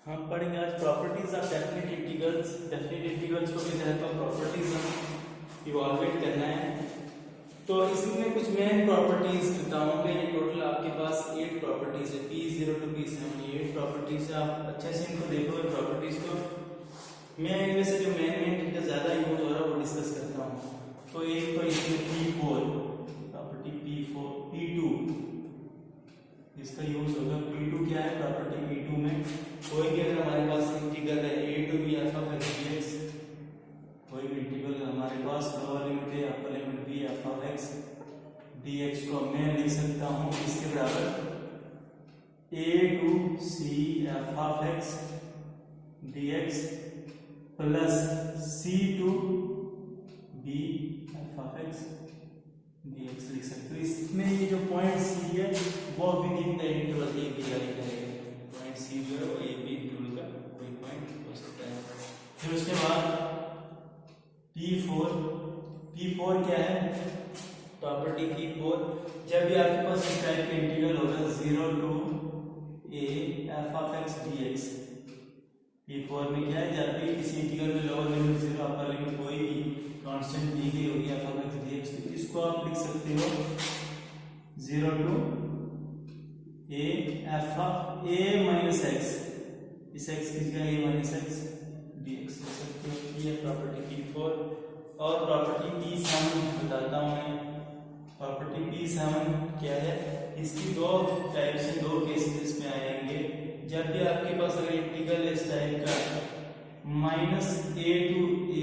हम पढ़ेंगे आज properties of definite integrals. Definite integrals को भी कहते हैं प्रॉपर्टीज हम इवैल्यूएट करना है। तो इसमें कुछ मेन प्रॉपर्टीज बताऊंगे। ये टोटल आपके पास 8 प्रॉपर्टीज है, P0 to P7 ये 8 प्रॉपर्टीज है। आप अच्छे से इनको देखो प्रॉपर्टीज को। मैं इनमें से जो मेन जिनका ज्यादा यूज हो रहा है वो डिस्कस करता हूँ। तो एक तो इसमें P4 प्रॉपर्टी, P4 P2 इसका यूज होगा। P2 क्या है? प्रॉपर्टी P2 में कोई भी अगर हमारे पास इंटीग्रल है a to b f of x dx, कोई भी इंटीग्रल हमारे पास लोअर लिमिट है upper limit b f of x dx को मैं लिख सकता हूँ इसके बराबर a to c f of x dx plus c to b f of x dx लिख सकते हो। इसमें ये जो पॉइंट c है वो with in the interval a b करेगा। पॉइंट c जो है वो a b इंटरवल का कोई पॉइंट हो सकता है। फिर उसके बाद P4 क्या है? प्रॉपर्टी P4 जब भी आपके पास इस टाइप का इंटीग्रल होगा 0 to a f of x dx, P4 में क्या है? जब भी किसी इंटीग्रल में लोअर लिमिट 0 अपर लिमिट कोई भी कांस्टेंट दी गई होगी f of x dx, तो इसको आप लिख सकते हो 0 to a f of a minus x, इस x की जगह a minus x dx लिख सकते हो। ये प्रॉपर्टी P4। और प्रॉपर्टी P7 बताता हूँ मैं। प्रॉपर्टी P7 क्या है? इसकी दो टाइप्स से दो केसेस में आएंगे। जब भी आपके पास अगर इंटीग्रल इस टाइप का minus a to a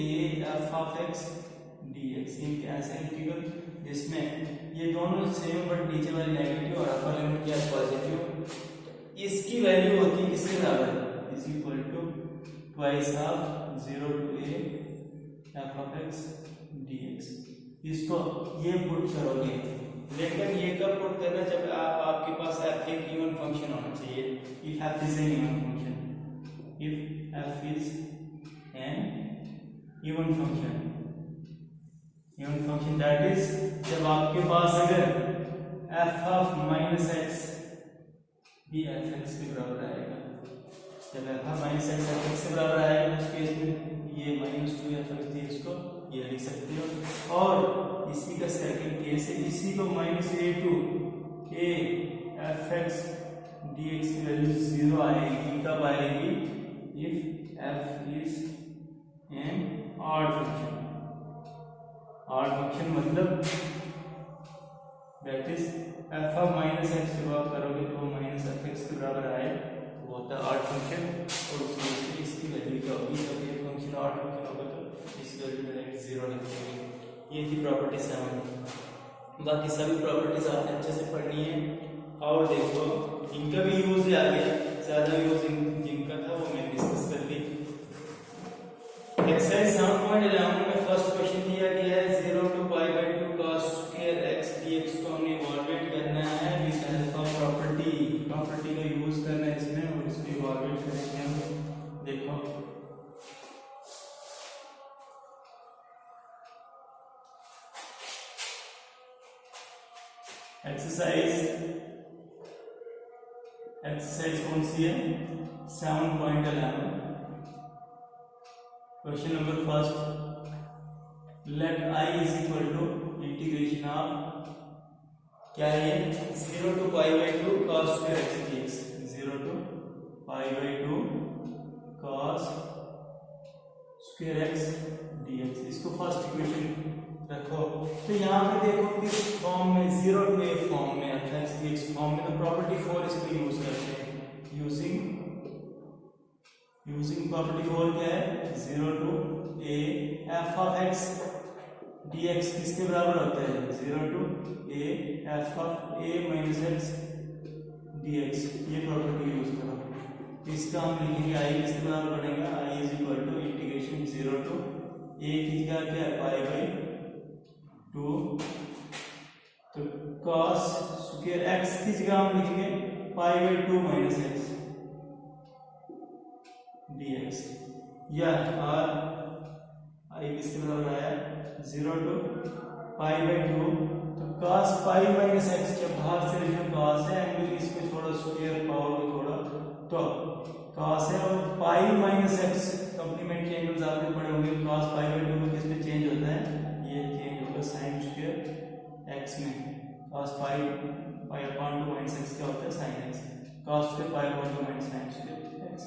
f of x dx, इनके ऐसे इंटीग्रल जिसमें ये दोनों सेम बट नीचे वाली नेगेटिव और अपर लिमिट क्या पॉजिटिव, इसकी वैल्यू होती है किसके बराबर? Is equal to twice of 0 to a f of x dx। इसको ये पुट करोगे, लेकिन ये कब पुट करना? जब आपके पास f एक इवन फंक्शन होना चाहिए। if f is an even function, if f is an even function that is जब आपके पास अगर f of minus x भी f x के बराबर आएगा, जब f of minus x f x के बराबर आएगा उस केस में ये -2 f x dx को ये लिख सकते हो। और इसी का सेकंड केस है, इसी को -a to a f x dx की वैल्यू 0 आएगी। कब आएगी? if f is an odd function। odd function मतलब that is f of minus x जब आप करोगे तो वो माइनस एफ एक्स के बराबर आए तो वो होता है ऑड फंक्शन। और उसमें इसकी वैल्यू क्या होगी? जब ये फंक्शन ऑड फंक्शन होगा तो इसकी वैल्यू डायरेक्ट 0 लिख देंगे। ये थी प्रॉपर्टी 7। बाकी सभी प्रॉपर्टीज आपने अच्छे से पढ़नी है। और देखो इनका भी यूज आ गया, ज्यादा यूज जिनका था वो मैंने डिस्कस कर ली। एक्सरसाइज 7.11 में फर्स्ट क्वेश्चन दिया गया है 0 to π/2 cos square x dx को हमने इवैल्यूएट करना है विद हेल्प ऑफ प्रॉपर्टी का यूज करना है इसमें और इसको इवैल्यूएट करेंगे हम। देखो एक्सरसाइज कौन सी है? 7.11। Question number first, let I is equal to integration of क्या है? 0 to π/2 cos square x dx, 0 to π/2 cos square x dx। इसको फर्स्ट इक्वेशन रखो। तो यहाँ पे देखो किस फॉर्म में, 0 to a फॉर्म में, f x dx फॉर्म में, तो प्रॉपर्टी 4 इसको यूज करते हैं। यूजिंग प्रॉपर्टी 4 क्या है? 0 to a f of x dx किसके बराबर होता है? 0 to a f of a minus x dx। ये प्रॉपर्टी यूज करो। इसका हम लिखेंगे I किसके बराबर बनेगा? I is equal to integration 0 to a की जगह क्या है? π/2 तो cos स्क्वायर x की जगह हम लिखेंगे π/2 minus x dx। या और I किसके बराबर आया? 0 to π/2 तो cos π minus x जब बाहर से जो cos है एंगल इसको छोड़ो, स्क्वायर पावर को छोड़ो तो cos है और pi minus x complementary angles आपने पढ़े होंगे cos पाई बाई 2 किस में चेंज होता है, ये चेंज होगा sin स्क्वायर x में। cos pi upon 2 minus x क्या होता है sin x, cos square pi upon 2 minus sin square x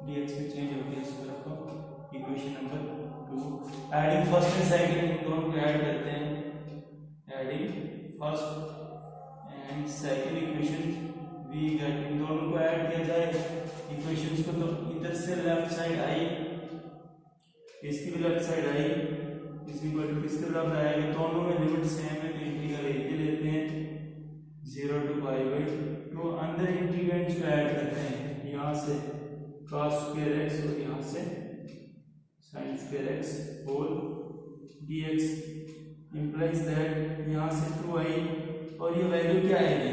dx में चेंज हो गया। इसको रखो equation number 2। Adding first and second दोनों को ऐड करते हैं, adding first and second equation we get, इन दोनों को ऐड किया जाए इक्वेशंस को, तो इधर से लेफ्ट साइड आई, इसकी भी left side I is equal to किसके बराबर आएगा, दोनों में लिमिट सेम है तो इंटीग्रल एक ही लेते हैं 0 टू पाई बाई 2। अंदर इंटीग्रेंड्स को ऐड करते हैं, यहाँ से cos स्क्वायर x और यहाँ से sin square x whole dx implies that यहाँ से 2i और ये वैल्यू क्या आएगी,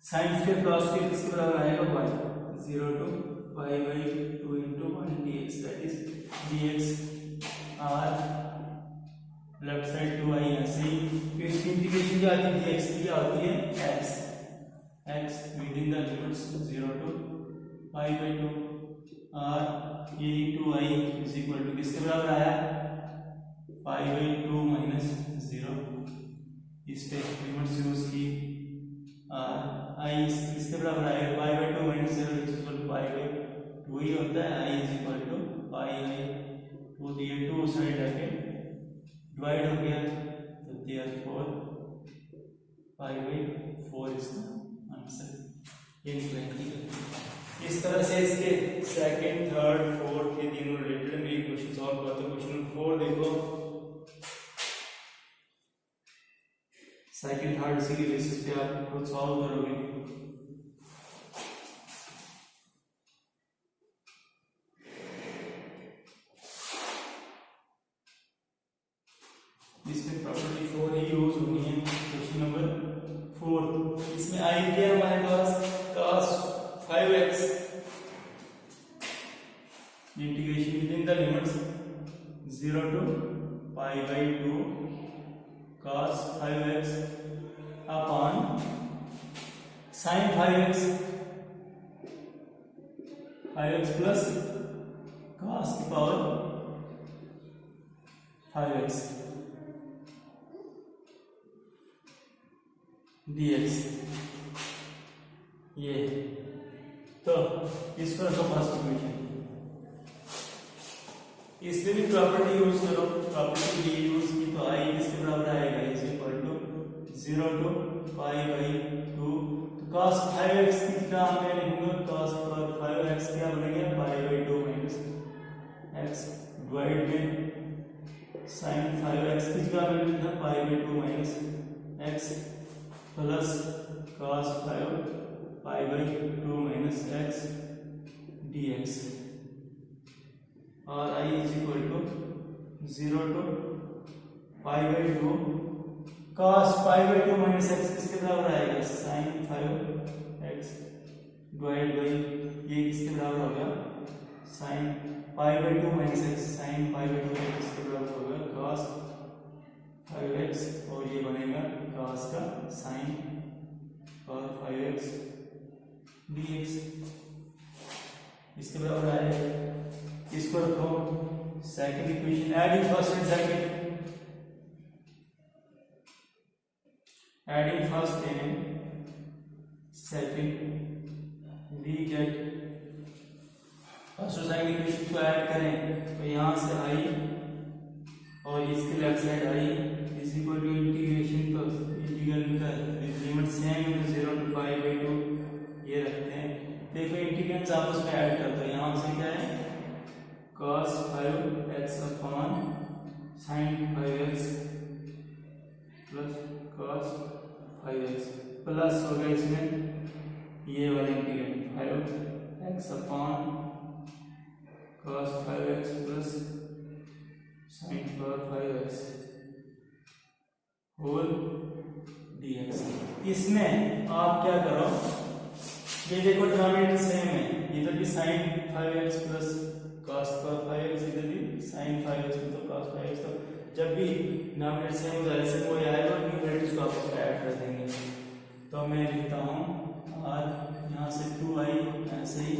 sin स्क्वायर cos स्क्वायर किसके बराबर आएगा 1, 0 to pi by 2 into 1 dx, that is dx r left side 2i ऐसे ही। तो इसकी इंटीग्रेशन क्या आती है dx की, क्या होती है x within the limits 0 to pi by 2 r ये 2i इज इक्वल टू किसके बराबर आया, पाई बाई 2 माइनस 0, इस पे लिमिट्स यूज की आई इसके बराबर आएगा pi by 2 minus 0 is equal to pi by 2 ही होता है, I is equal to pi आई 2 दिए 2 साइड आके डिवाइड हो गया, तो देयरफॉर पाई बाई 4 इसका आंसर। इस तरह से इसके सेकंड थर्ड फोर्थ ये तीनों रिलेटेड में क्वेश्चन सॉल्व करते हैं। क्वेश्चन नंबर 4 देखो, सेकंड थर्ड इसी के बेसिस पे आप खुद सॉल्व करोगे। इसमें प्रॉपर्टी 4 ही यूज होनी है। क्वेश्चन नंबर 4 इसमें आई क्या हमारे पास cos 5x integration within the limits 0 to pi by 2 cos 5x upon sin 5x plus cos की पावर 5x dx। ये तो इस पर तो फर्स्ट इक्वेशन, इसमें भी प्रॉपर्टी यूज करो, प्रॉपर्टी डी यूज की तो आई किसके बराबर आएगा is equal to 0 to pi by 2, तो cos 5x की क्या मैं लिखूंगा, cos पर 5x क्या बनेगा pi by 2 minus x divide में sin 5x की क्या मैं लिखूंगा pi by 2 minus x plus cos 5 pi by 2 minus x dx और i is equal to 0 to pi by 2 cos pi by 2 minus x किसके बराबर आएगा sin 5x डिवाइड बाई ये किसके बराबर होगा sin pi by 2 minus x sin pi by 2 किसके बराबर होगा cos 5x और ये बनेगा cos का sin और 5x dx इसके बराबर आएगा। इसको रखो second equation, adding first and second, adding first and second we get first और सेकंड इक्वेशन को ऐड करें तो यहां से आई और इसके left side I is equal to integration, तो इंटीग्रल का लिमिट सेम है 0 टू पाई बाई 2 ये रखते हैं। देखो इंटीग्रेंड्स आपस में ऐड करते हैं, यहां से क्या है cos 5x upon sin 5x plus cos 5x plus होगा इसमें ये वाला integrand 5x upon cos 5x plus sin 5x whole dx। इसमें आप क्या करो, ये देखो डिनोमिनेटर सेम है, इधर भी sin 5x plus cos 5x, इधर भी sin 5x तो cos 5x, तो जब भी डिनोमिनेटर सेम हो जाए ऐसे कोई आएगा और न्यूमरेटर्स को आपस में ऐड कर देंगे। तो मैं लिखता हूँ r यहाँ से 2i ऐसे ही,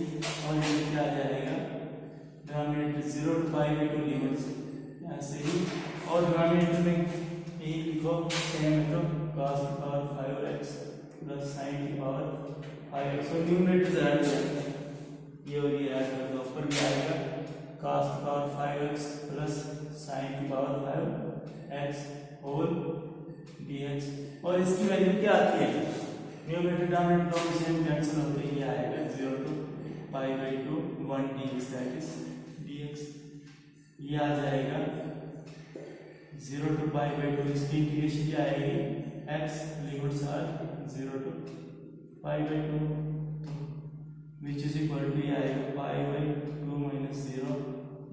और लिमिट क्या आ जाएगा, denominator 0 to pi by 2 limit ऐसे ही, और डिनोमिनेटर में यही लिखो सेम तो cos की पावर 5x प्लस sin की पावर 5x, और न्यूमरेटर ऐड कर दो, ये और ये ऐड कर दो, ऊपर भी आएगा cos की पावर 5x प्लस sin की पावर 5x होल dx, और इसकी वैल्यू क्या आती है, न्यूमरेटर डिनोमिनेटर दोनों सेम कैंसिल होते हैं, ये आएगा 0 to pi by 2 1 dx, that is dx, ये आ जाएगा 0 to पाई बाई 2, इसकी इंटीग्रेशन क्या आएगी, x limits are 0 to pi by 2 which is equal to, ये आएगा pi by 2 minus 0,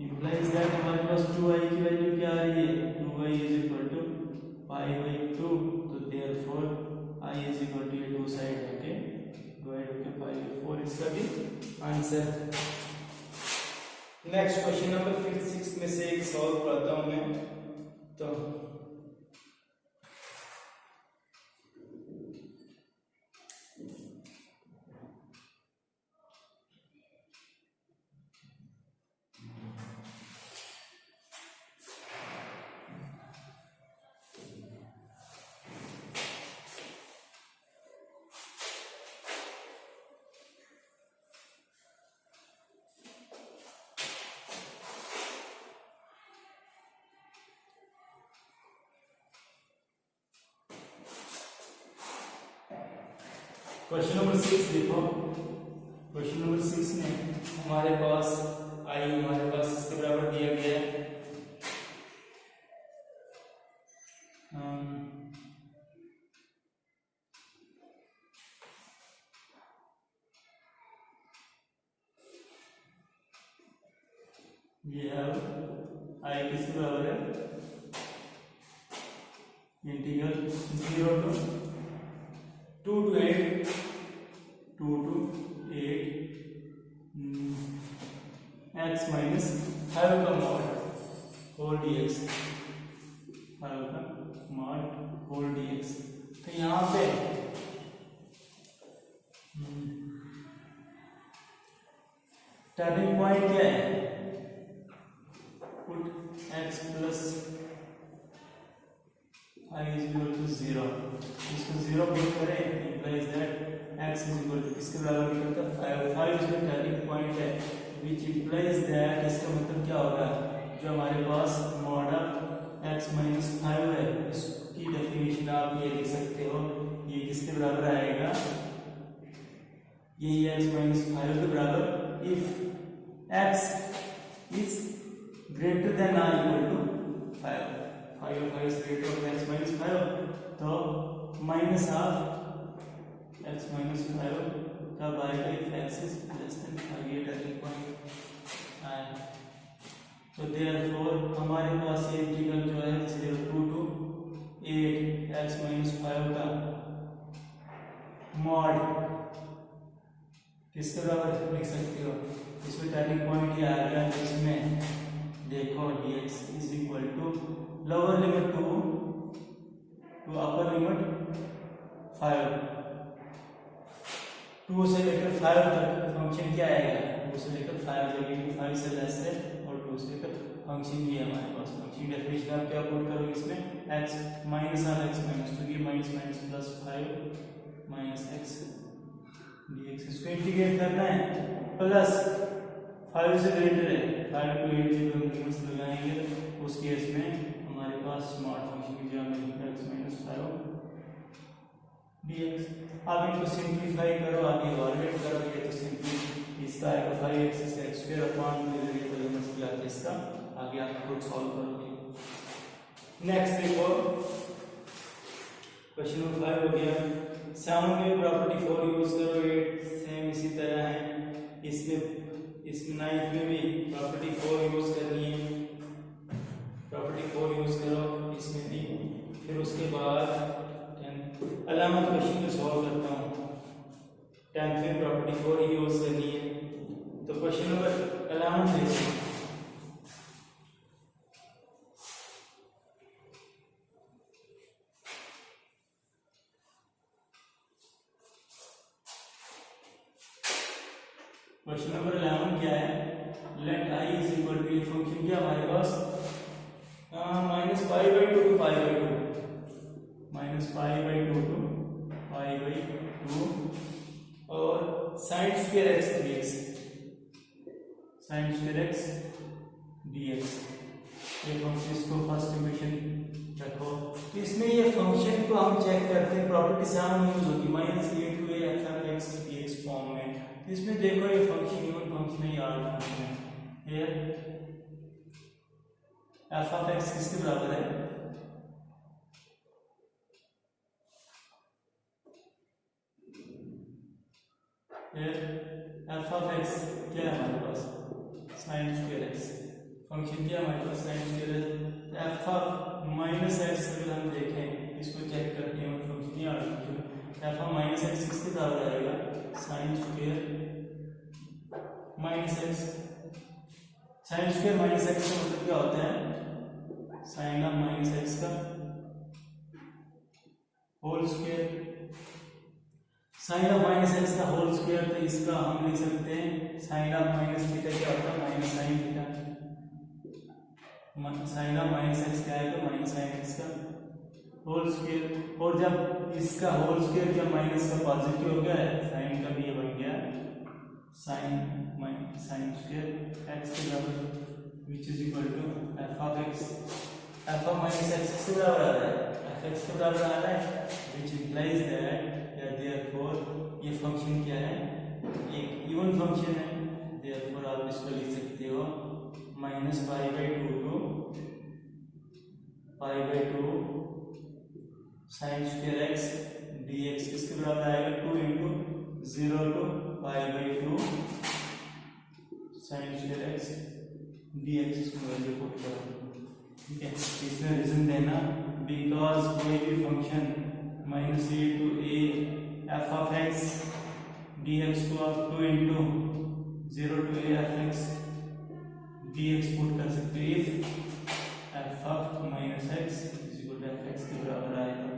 implies that हमारे पास 2i की वैल्यू क्या आ रही है, 2i is equal to pi by 2, तो therefore i is equal to, ये टू साइड है ओके, डिवाइड होकर पाई बाई 4, इसका भी आंसर। नेक्स्ट क्वेश्चन नंबर 56 में से एक सॉल्व करता हूं मैं, तो क्वेश्चन नंबर 6 देखो, क्वेश्चन नंबर 6 में हमारे पास आई हमारे पास इसके बराबर दिया गया है, ये है आई किसके बराबर है, integral 0 to 2 to 8 x minus 5 का मॉड होल dx, 5 का मॉड होल dx, तो यहाँ पे टर्निंग पॉइंट क्या है, put x plus i is equal to 0, इसको 0 पुट करें, implies that x is equal to किसके बराबर निकलता है 5, 5 इसमें टर्निंग पॉइंट है, which implies that इसका मतलब क्या होगा, जो हमारे पास मॉड ऑफ x माइनस 5 है, इसकी डेफिनेशन आप ये लिख सकते हो, ये किसके बराबर आएगा, ये x माइनस 5 के बराबर, if x is greater than or equal to 5, 5 is greater than x minus 5, तो माइनस ऑफ x minus 5 कब आएगा, if x is less than 5, ये टर्निंग पॉइंट है, तो देयरफॉर हमारे पास ये इंटीग्रल जो है 0 to 8 x minus 5 का मॉड किसके बराबर लिख सकते हो, इसमें टर्निंग पॉइंट ये आ गया, जिसमें देखो dx is equal to lower limit 2 to upper limit 5, 2 से लेकर 5 तक फंक्शन क्या आएगा, 2 से लेकर 5 तक, क्योंकि 5 से लेस है, और 2 से लेकर फंक्शन भी है हमारे पास, फंक्शन डेफिनेशन आप क्या पुट करोगे इसमें, x माइनस और x माइनस, तो ये minus minus plus 5 minus x dx, इसको इंटीग्रेट करना है, प्लस 5 से ग्रेटर है, 5 to 8 से लिमिट्स लगाएंगे, उस केस में हमारे पास स्मॉल फंक्शन की जगह में x माइनस 5 dx, आप इनको सिंप्लीफाई करो, आप इवैल्यूएट करोगे तो सिंपली इसका आएगा 5x x square upon variable limits भी आते इसका, आगे आप खुद सॉल्व करोगे। नेक्स्ट देखो क्वेश्चन नंबर 5 हो गया, 7 में प्रॉपर्टी 4 यूज करो, 8 सेम इसी तरह है, इसमें 9 में भी प्रॉपर्टी 4 यूज करनी है, प्रॉपर्टी 4 यूज करो इसमें भी, फिर उसके बाद अलामत क्वेश्चन को सॉल्व करता हूँ, 10th में प्रॉपर्टी 4 ही यूज करनी है, तो क्वेश्चन नंबर अलामत देखो, क्वेश्चन नंबर 11 क्या है, let I is equal to, ये फंक्शन क्या हमारे पास minus pi by two to pi by two, minus pi by two to pi by two और sine square x d x, sine square x d x, ये function, इसको first equation रखो। तो इसमें ये फंक्शन को हम चेक करते हैं, प्रॉपर्टी से हम यूज होगी minus a to a f f x d x form में। तो इसमें देखो ये फंक्शन इवन फंक्शन है, यार फंक्शन है, ये एफ ऑफ एक्स किसके बराबर है, एफ ऑफ एक्स क्या है हमारे पास, साइन स्क्वायर एक्स, फंक्शन क्या है हमारे पास, sine square x. F of minus x अगर हम देखें, इसको चेक करते हैं फंक्शन, या एफ ऑफ माइनस एक्स किसके बराबर आएगा, sine square minus x, sine square minus x का मतलब क्या होता है, साइन ऑफ माइनस एक्स का whole square, sine of minus x का होल स्क्वायर। तो इसका हम लिख सकते हैं साइन ऑफ माइनस थीटा क्या होता है, minus sine theta, sine of minus x क्या आएगा, माइनस साइन एक्स का होल स्क्वायर। और जब इसका होल स्क्वायर जब माइनस का पॉजिटिव हो गया है, साइन का भी ये बन गया साइन साइन स्क्वायर एक्स के बराबर, which is equal to f of x, f of minus x के बराबर आ रहा है, एफ एक्स के बराबर आ रहा है, विच इंप्लाइज दैट या देयरफॉर ये फंक्शन क्या है, एक इवन फंक्शन है, देयरफॉर आप इसको लिख सकते हो minus pi by two to pi by two sine square x d x, किसके बराबर आएगा, two into zero to pi by two sine square x d x, इसको वैल्यू पुट करो, ठीक है। इसमें रीजन देना, बिकॉज कोई भी function minus a to a f of x d x को आप two into zero to a f x d x put कर सकते हो, if F of minus x is equal to f x के बराबर आएगा,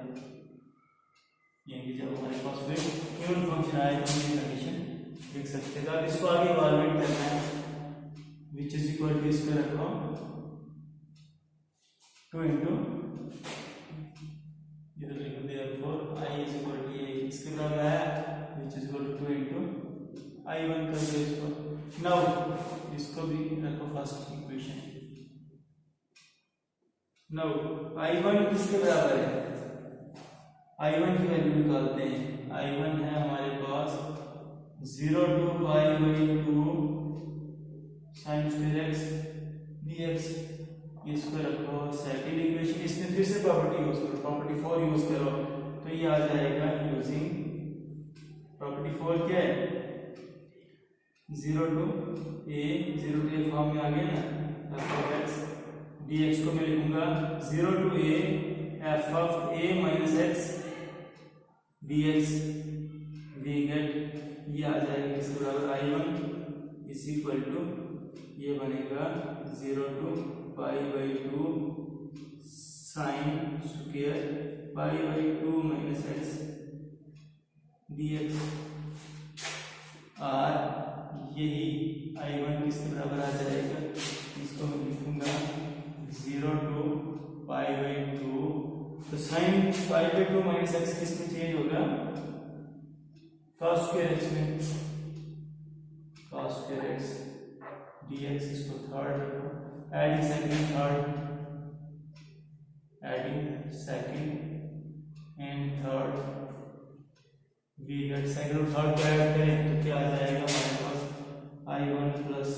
यानी जब हमारे पास कोई इवन फंक्शन आए तो हम ये कंडीशन लिख सकते हैं। अब इसको आगे इवैल्यूएट करना है, विच इज इक्वल टू इसमें रखो टू इंटू इधर लिखो therefore I is equal to a, इसके बराबर आया, which is equal to two into I one कर दो इसको। नाउ इसको भी रखो first equation, now I one किसके बराबर है, आई वन की वैल्यू निकालते हैं, आई वन है हमारे पास zero to pi by two sine square x d x, इसको रखो सेकेंड इक्वेशन, इसमें फिर से प्रॉपर्टी यूज करो, प्रॉपर्टी 4 यूज करो, तो ये आ जाएगा यूजिंग प्रॉपर्टी 4 क्या है, जीरो टू ए फॉर्म में आ गया ना, f of x d x को मैं लिखूंगा zero to a f of a minus x d x, we get ये आ जाएगा इसके बराबर I one is equal to, ये बनेगा zero to pi by two sine square pi by two minus x d x, और यही आई one किसके बराबर आ जाएगा, इसको मैं लिखूंगा zero to pi by two, तो sine pi by two minus x किस में चेंज होगा, cos स्क्वायर एक्स में, cos square x d x, इसको थर्ड रखो, adding second third, adding second and third, we get second third को add करें तो क्या आ जाएगा हमारे पास, I one plus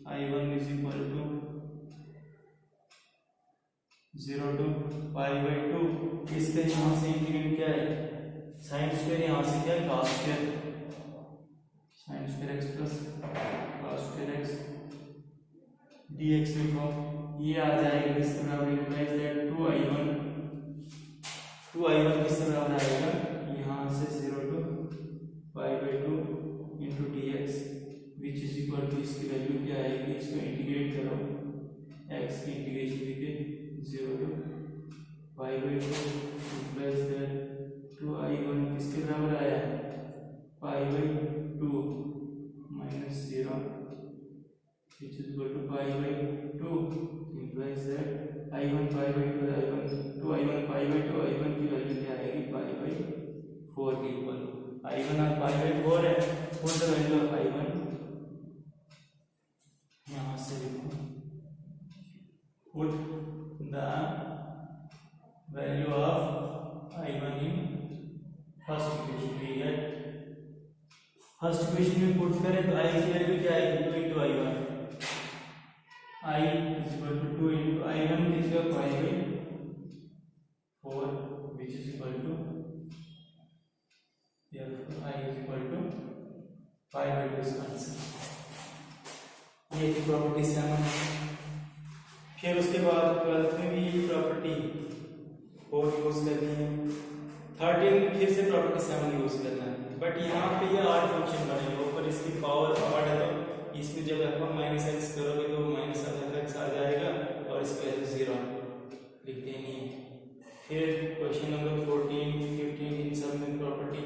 I one is equal to zero to pi by two, इसके यहाँ से इंक्रीमेंट क्या है, साइन स्क्वायर, यहाँ से क्या है cos square, sine square x plus cos square x d x लिखो, ये आ जाएगा किसके बराबर, implies that two I one किसके बराबर आएगा, यहाँ से zero to pi by two into d x, which is equal to इसकी वैल्यू क्या आएगी, इसको इंटीग्रेट करो, एक्स की इंटीग्रेशन लिखे zero to pi by two implies that two I one किसके बराबर आया, pi by two minus which is equal to pi by 2 implies that I1 pi by 2 I1 pi by 2 I1 की value क्या आएगी pi by 4 के equal I1 और pi by 4 है put the value of I1 यहाँ से लिखो put the value of I1 in first equation we get first equation में पुट करें तो I की वैल्यू क्या आएगी 2 into I1 I is equal to 2 into I1 is equal to pi by 4 which is equal to therefore I is equal to pi by 2 इसका answer. ये property 7। फिर उसके बाद 12th में भी ये प्रॉपर्टी 4 यूज करनी है। 13 फिर से प्रॉपर्टी 7 यूज करना है बट यहाँ पे ये आड फंक्शन बनेगा ऊपर इसकी पावर आड है तो इसमें जब आप माइनस एक्स करोगे तो माइनस एक्स आ जाएगा और इसका वैल्यू 0 लिखते नहीं है। फिर क्वेश्चन नंबर 14 15 इन सब में प्रॉपर्टी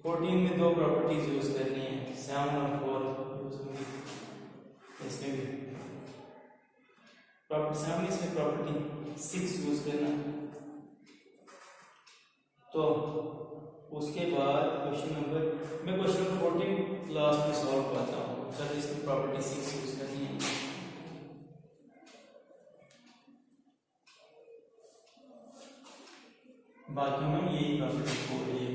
14 में दो प्रॉपर्टीज यूज करनी है 7 और 4 यूज होंगी इसमें भी प्रॉपर्टी 7 इसमें प्रॉपर्टी 6 यूज करना। तो उसके बाद क्वेश्चन नंबर मैं क्वेश्चन नंबर 14 क्लास में सॉल्व करता हूँ सर इसकी प्रॉपर्टी 6 यूज करनी है। बाकी में यही प्रॉपर्टी 4 है।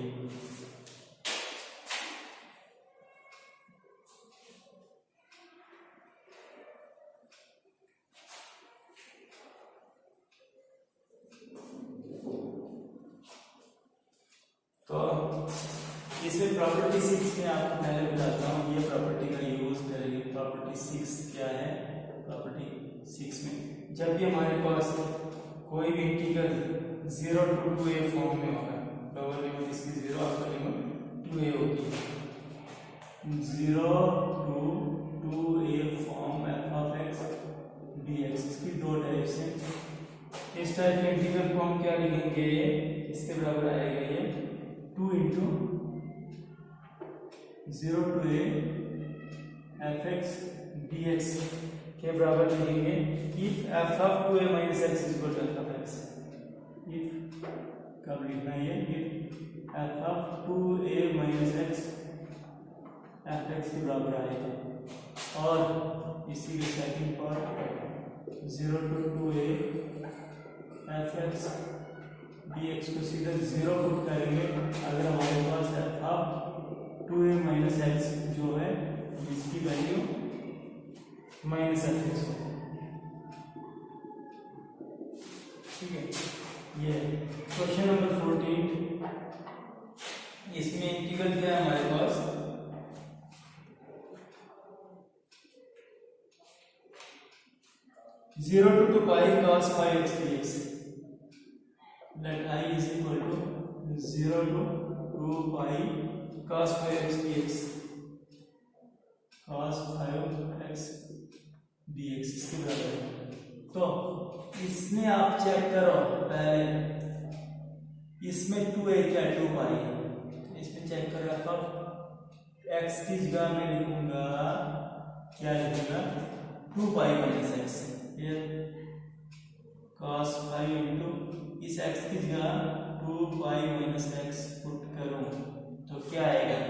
तो इसमें प्रॉपर्टी 6 में आपको पहले बताता हूँ ये प्रॉपर्टी का यूज करेंगे। प्रॉपर्टी 6 क्या है? प्रॉपर्टी 6 में जब भी हमारे पास कोई भी इंटीग्रल 0 to 2a फॉर्म में होगा लोअर लिमिट इसकी 0 अपर लिमिट 2a होगी 0 to 2a form f(x) dx इसकी दो डायरेक्शन। इस टाइप के इंटीग्रल को हम क्या लिखेंगे इसके बराबर आएगा ये 2 into 0 to a f(x) dx के बराबर लिखेंगे if f of 2a minus x is equal to f of x। if कब लिखना है ये if f of 2a minus x f(x) के बराबर आएगा और इसी के second part 0 to 2a f(x) dx को सीधा 0 पुट करेंगे अगर हमारे पास f of 2a minus x जो है इसकी वैल्यू माइनस f(x) हो। ठीक है ये क्वेश्चन नंबर 14 इसमें इंटीग्रल क्या है हमारे पास 0 to 2 pi cos 5x dx let I is equal to 0 to 2 pi cos 5x dx cos 5x dx इसके बराबर है। तो इसमें आप चेक करो पहले इसमें 2a क्या 2 pi है इसमें चेक करो अब x की जगह मैं लिखूंगा क्या लिखूंगा 2 pi माइनस x ये cos 5 into इस x की जगह 2 pi माइनस x पुट करूं तो क्या आएगा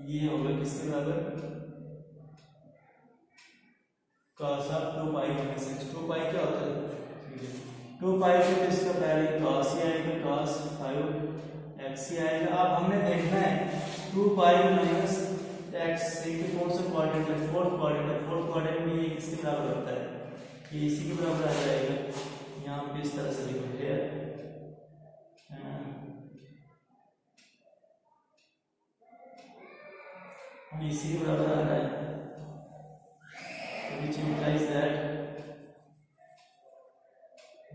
ये होगा किसके बराबर cos of 2 pi minus x 2 pi क्या होता है 2 pi तो इसका पहले cos ही आएगा cos 5x ही आएगा। अब हमने देखना है 2 pi माइनस x एक कौन सा क्वाड्रेंट है फोर्थ क्वाड्रेंट में ये किसके बराबर होता है ये इसी के बराबर आ जाएगा। यहाँ पे इस तरह से लिखोगे इसी के बराबर आ रहा है which implies that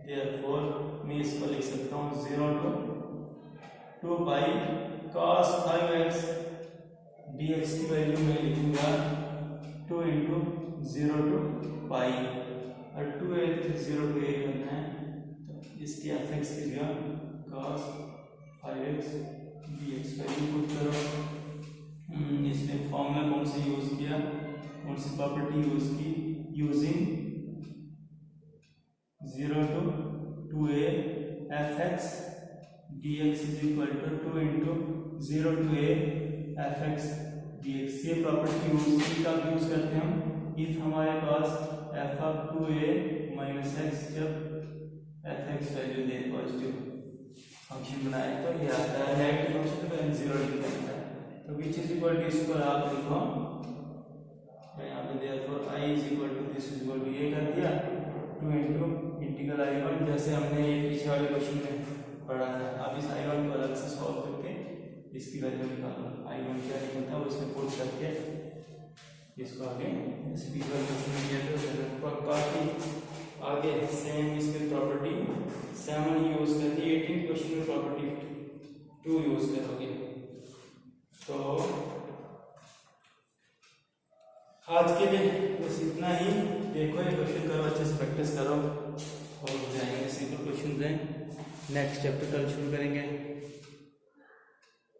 therefore मैं इसको लिख सकता हूँ 0 to 2 pi cos 5x dx की वैल्यू मैं लिखूंगा 2 into 0 to pi और 2a 0 to a करना है तो इसकी f(x) की जगह cos 5x dx value put करो। इसमें फॉर्मूला कौन सा यूज किया कौन सी प्रॉपर्टी यूज की, using 0 to 2a fx dx is equal to 2 into 0 to a fx dx। ये प्रॉपर्टी यूज की कब यूज करते हैं हम, इफ हमारे पास f of 2a minus x जब fx वैल्यू दे पॉजिटिव फंक्शन बनाए तो ये आता है, नेगेटिव फंक्शन तो n0 डिपेंड है, तो विच इज इक्वल टू इसको आप लिखो यहाँ पे therefore i is equal to this is equal to ये कर दिया 2 into इंटीग्रल i1, जैसे हमने ये पीछे वाले क्वेश्चन में पढ़ा था। अब इस i1 को अलग से सॉल्व करके इसकी वैल्यू निकालना, i1 क्या निकलता है वो इसमें पुट करके इसको आगे इस पीछे क्वेश्चन में किया तो काफी आगे सेम इसमें प्रॉपर्टी 7 यूज करके 18 क्वेश्चन में प्रॉपर्टी 2 यूज करोगे। तो आज के लिए बस इतना ही, देखो ये क्वेश्चन करो, अच्छे से प्रैक्टिस करो और जाएंगे सिंपल क्वेश्चन हैं। नेक्स्ट चैप्टर कल शुरू करेंगे।